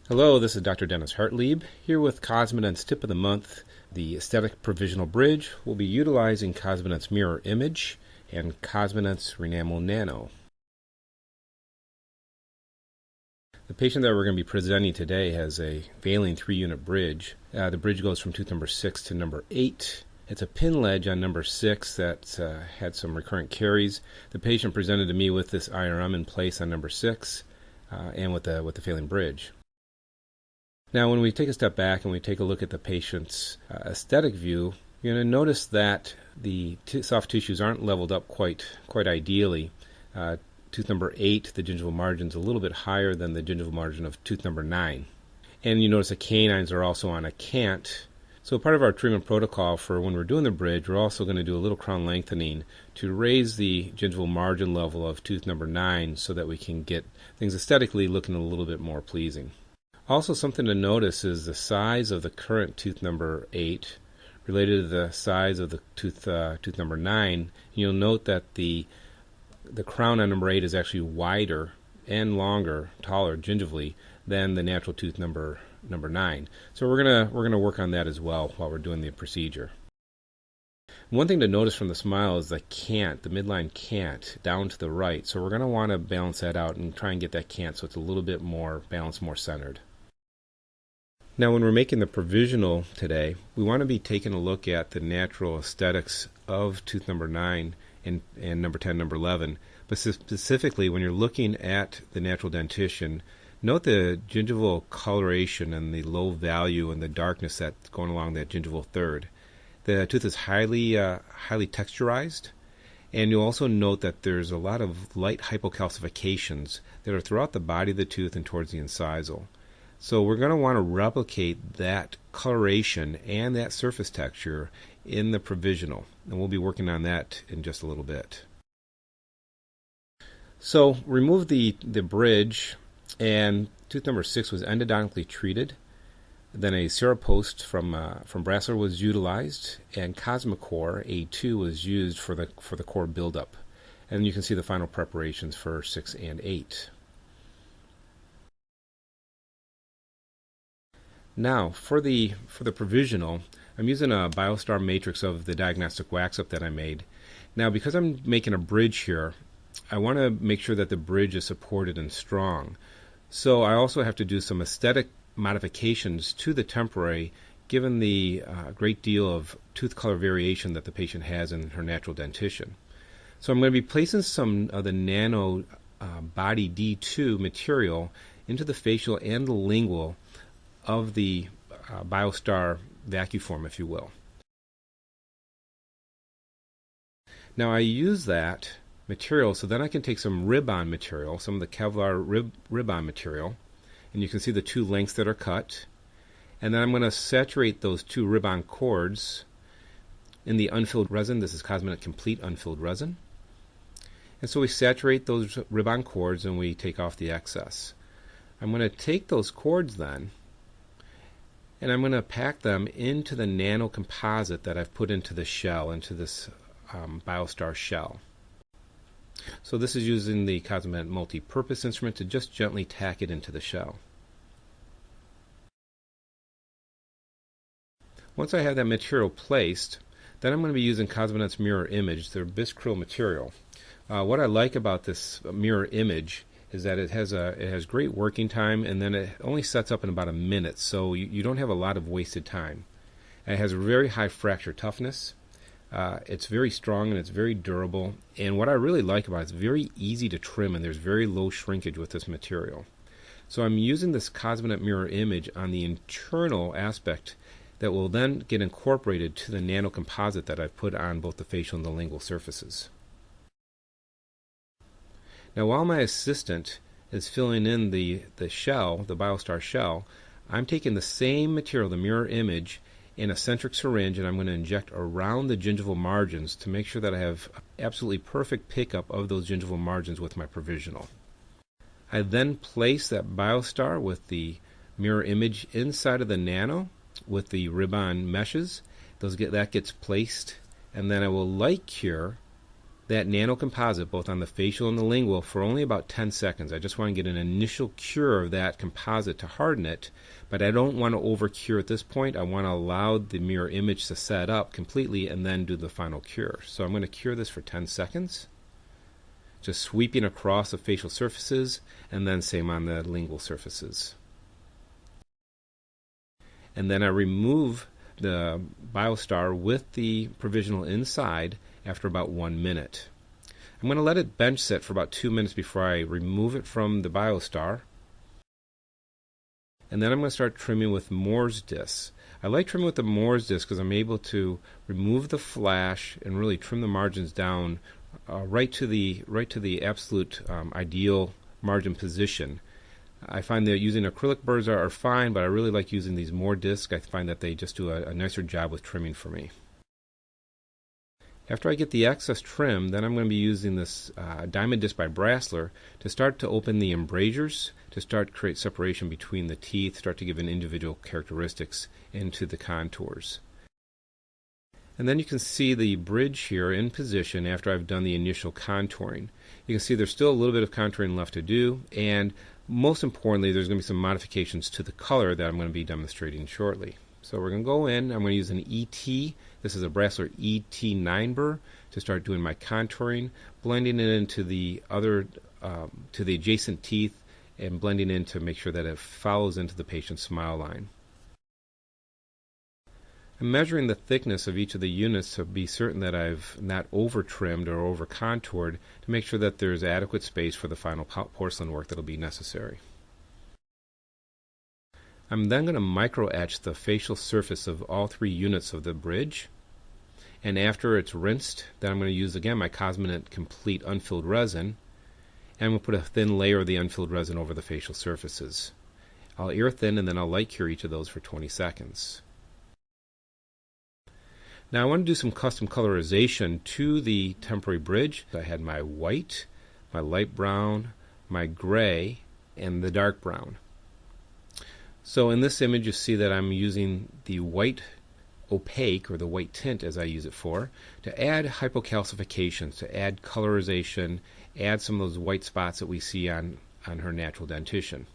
Hello, this is Dr. Dennis Hartlieb here with Cosmedent's Tip of the Month, the Esthetic Provisional Bridge. We'll be utilizing Cosmedent's Mirror Image and Cosmedent's Renamel NANO. The patient that we're going to be presenting today has a failing 3-unit bridge. The bridge goes from tooth number 6 to number 8. It's a pin ledge on number 6 that had some recurrent caries. The patient presented to me with this IRM in place on number 6 and with the failing bridge. Now, when we take a step back and we take a look at the patient's aesthetic view, you're going to notice that the soft tissues aren't leveled up quite ideally. Tooth number 8, the gingival margin is a little bit higher than the gingival margin of tooth number 9. And you notice the canines are also on a cant. So part of our treatment protocol for when we're doing the bridge, we're also going to do a little crown lengthening to raise the gingival margin level of tooth number 9 so that we can get things aesthetically looking a little bit more pleasing. Also, something to notice is the size of the current tooth number 8 related to the size of the tooth number 9. You'll note that the crown on number 8 is actually wider and longer, taller gingivally than the natural tooth number 9. So we're gonna work on that as well while we're doing the procedure. One thing to notice from the smile is the cant, the midline cant, down to the right. So we're going to want to balance that out and try and get that cant so it's a little bit more balanced, more centered. Now, when we're making the provisional today, we want to be taking a look at the natural aesthetics of tooth number 9 and number 10, number 11. But specifically, when you're looking at the natural dentition, note the gingival coloration and the low value and the darkness that's going along that gingival third. The tooth is highly texturized, and you'll also note that there's a lot of light hypocalcifications that are throughout the body of the tooth and towards the incisal. So we're going to want to replicate that coloration and that surface texture in the provisional, and we'll be working on that in just a little bit. So remove the bridge, and tooth number 6 was endodontically treated. Then a Cerapost from Brasseler was utilized, and Cosmacor A2 was used for the core buildup. And you can see the final preparations for 6 and 8. Now, for the provisional, I'm using a Biostar matrix of the diagnostic wax-up that I made. Now, because I'm making a bridge here, I want to make sure that the bridge is supported and strong. So I also have to do some aesthetic modifications to the temporary, given the great deal of tooth color variation that the patient has in her natural dentition. So I'm going to be placing some of the nano body D2 material into the facial and the lingual of the Biostar vacuform, if you will. Now I use that material so then I can take some rib-on material, some of the Kevlar rib-on material, and you can see the 2 lengths that are cut, and then I'm going to saturate those 2 rib-on cords in the unfilled resin. This is Cosmedent Complete Unfilled Resin. And so we saturate those rib-on cords and we take off the excess. I'm going to take those cords then, and I'm going to pack them into the nano composite that I've put into the shell, into this Biostar shell. So this is using the Cosmedent multi-purpose instrument to just gently tack it into the shell. Once I have that material placed, then I'm going to be using Cosmedent's Mirror Image, their biscryl material. What I like about this Mirror Image is that it has great working time, and then it only sets up in about a minute, so you don't have a lot of wasted time. And it has a very high fracture toughness. It's very strong and it's very durable, and what I really like about it is it's very easy to trim, and there's very low shrinkage with this material. So I'm using this Cosmedent Mirror Image on the internal aspect that will then get incorporated to the nano composite that I've put on both the facial and the lingual surfaces. Now, while my assistant is filling in the shell, the Biostar shell, I'm taking the same material, the Mirror Image, in a centric syringe, and I'm going to inject around the gingival margins to make sure that I have absolutely perfect pickup of those gingival margins with my provisional. I then place that Biostar with the Mirror Image inside of the nano with the rib-on meshes. That gets placed, and then I will light cure that nano composite both on the facial and the lingual for only about 10 seconds. I just want to get an initial cure of that composite to harden it, but I don't want to over cure at this point. I want to allow the mirror image to set up completely and then do the final cure. So I'm going to cure this for 10 seconds, just sweeping across the facial surfaces, and then same on the lingual surfaces. And then I remove the Biostar with the Provisional inside after about 1 minute. I'm going to let it bench sit for about 2 minutes before I remove it from the Biostar. And then I'm going to start trimming with Moore's discs. I like trimming with the Moore's disc because I'm able to remove the flash and really trim the margins down right to the absolute ideal margin position. I find that using acrylic burrs are fine, but I really like using these Moore discs. I find that they just do a nicer job with trimming for me. After I get the excess trim, then I'm going to be using this diamond disc by Brasseler to start to open the embrasures, to start to create separation between the teeth, start to give an individual characteristics into the contours. And then you can see the bridge here in position after I've done the initial contouring. You can see there's still a little bit of contouring left to do, and most importantly, there's going to be some modifications to the color that I'm going to be demonstrating shortly. So we're going to go in. I'm going to use an ET. This is a Brasseler ET9 burr to start doing my contouring, blending it into the other, to the adjacent teeth, and blending in to make sure that it follows into the patient's smile line. I'm measuring the thickness of each of the units to be certain that I've not over-trimmed or over-contoured to make sure that there's adequate space for the final porcelain work that will be necessary. I'm then going to micro-etch the facial surface of all 3 units of the bridge. And after it's rinsed, then I'm going to use again my Cosmedent Complete Unfilled Resin. And I'm going to put a thin layer of the unfilled resin over the facial surfaces. I'll air thin and then I'll light cure each of those for 20 seconds. Now I want to do some custom colorization to the temporary bridge. I had my white, my light brown, my gray, and the dark brown. So in this image you see that I'm using the white opaque, or the white tint as I use it for, to add hypocalcifications, to add colorization, add some of those white spots that we see on her natural dentition.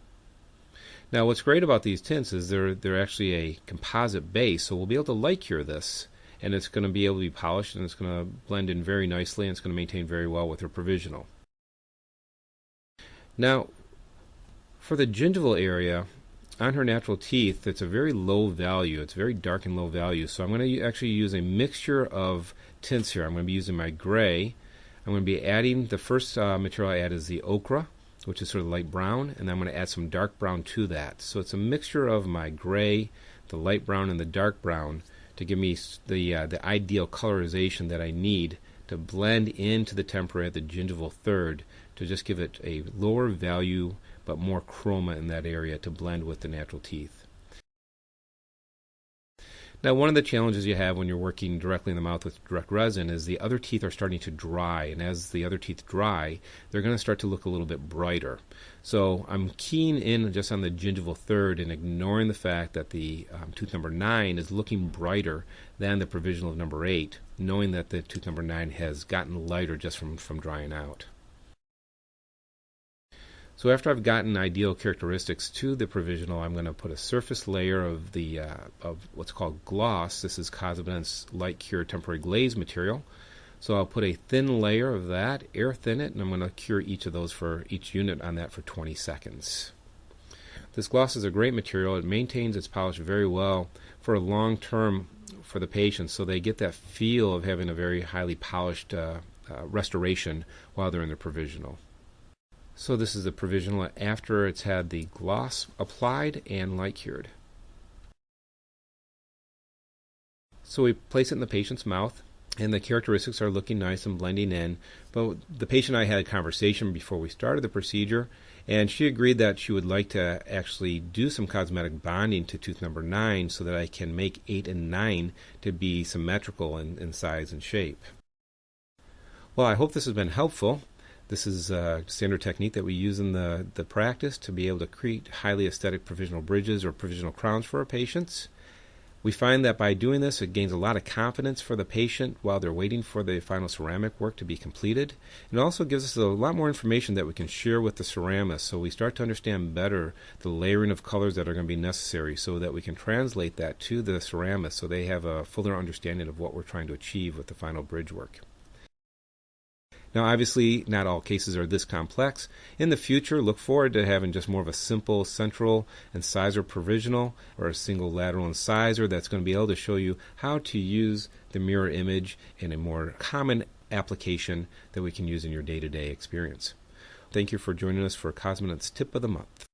Now what's great about these tints is they're actually a composite base, so we'll be able to light cure this, and it's going to be able to be polished, and it's going to blend in very nicely, and it's going to maintain very well with her Provisional. Now, for the gingival area, on her natural teeth, it's a very low value. It's very dark and low value, so I'm going to actually use a mixture of tints here. I'm going to be using my gray. I'm going to be adding, the first material I add is the ochre, which is sort of light brown, and I'm going to add some dark brown to that. So it's a mixture of my gray, the light brown, and the dark brown to give me the ideal colorization that I need to blend into the temporary at the gingival third, to just give it a lower value but more chroma in that area to blend with the natural teeth. Now one of the challenges you have when you're working directly in the mouth with direct resin is the other teeth are starting to dry, and as the other teeth dry, they're going to start to look a little bit brighter. So I'm keying in just on the gingival third and ignoring the fact that the tooth number 9 is looking brighter than the Provisional of number 8, knowing that the tooth number 9 has gotten lighter just from drying out. So after I've gotten ideal characteristics to the Provisional, I'm going to put a surface layer of the of what's called gloss. This is Cosmedent's light cure temporary glaze material. So I'll put a thin layer of that, air thin it, and I'm going to cure each of those for each unit on that for 20 seconds. This gloss is a great material. It maintains its polish very well for a long term for the patients, so they get that feel of having a very highly polished restoration while they're in the Provisional. So this is the Provisional after it's had the gloss applied and light cured. So we place it in the patient's mouth, and the characteristics are looking nice and blending in. But the patient and I had a conversation before we started the procedure, and she agreed that she would like to actually do some cosmetic bonding to tooth number 9 so that I can make 8 and 9 to be symmetrical in size and shape. Well, I hope this has been helpful. This is a standard technique that we use in the practice to be able to create highly aesthetic provisional bridges or provisional crowns for our patients. We find that by doing this, it gains a lot of confidence for the patient while they're waiting for the final ceramic work to be completed. It also gives us a lot more information that we can share with the ceramist, so we start to understand better the layering of colors that are going to be necessary so that we can translate that to the ceramist so they have a fuller understanding of what we're trying to achieve with the final bridge work. Now, obviously, not all cases are this complex. In the future, look forward to having just more of a simple central incisor provisional or a single lateral incisor that's going to be able to show you how to use the mirror image in a more common application that we can use in your day-to-day experience. Thank you for joining us for Cosmedent's Tip of the Month.